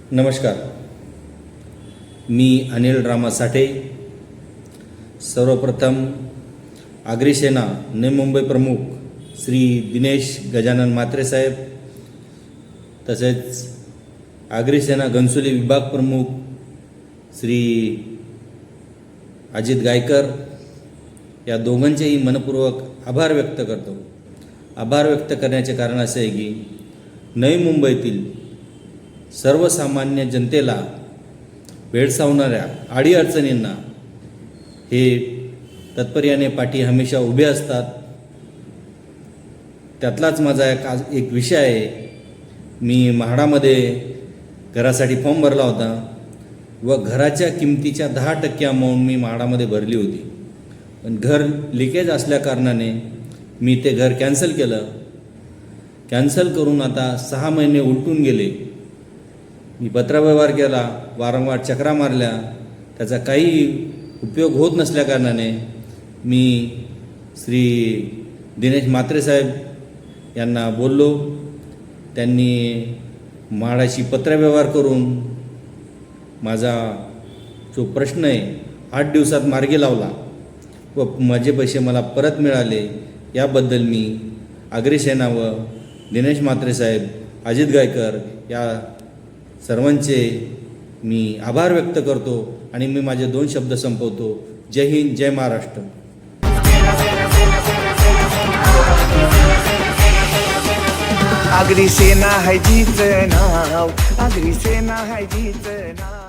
नमस्कार, मी अनिल रामा साठे. सर्वप्रथम आगरी सेना नवी मुंबई प्रमुख श्री दिनेश गजानन म्हात्रे साहेब, तसेच आगरी सेना घनसोली विभाग प्रमुख श्री अजित गायकर या दोघांचेही मनपूर्वक आभार व्यक्त करतो. आभार व्यक्त करण्याचे कारण असे आहे की नवी मुंबईतील सर्वसामान्य जनतेला भेडसावणाऱ्या अडीअडचणींना हे तत्पर्याने पाठी हमेशा उभे असतात. त्यातलाच माझा एक विषय आहे. मी म्हाडामध्ये घरासाठी फॉर्म भरला होता व घराच्या किमतीच्या 10% अमाऊंट मी म्हाडामध्ये भरली होती, पण घर लिकेज असल्याकारणाने मी ते घर कॅन्सल केलं. कॅन्सल करून आता 6 महिने उलटून गेले. मी पत्रव्यवहार केला, वारंवार चक्रा मारल्या, त्याचा काही उपयोग होत नसल्याकारणाने मी श्री दिनेश म्हात्रे साहेब यांना बोललो. त्यांनी म्हाडाशी पत्रव्यवहार करून माझा जो प्रश्न आहे 8 दिवसात मार्गी लावला व माझे पैसे मला परत मिळाले. याबद्दल मी आगरी सेना व दिनेश म्हात्रे साहेब, अजित गायकर या सर्वांचे मी आभार व्यक्त करतो आणि मी माझे 2 शब्द संपवतो. जय हिंद, जय महाराष्ट्र. आगरी सेना है जीत नाव, आगरी सेना है जीत नाव.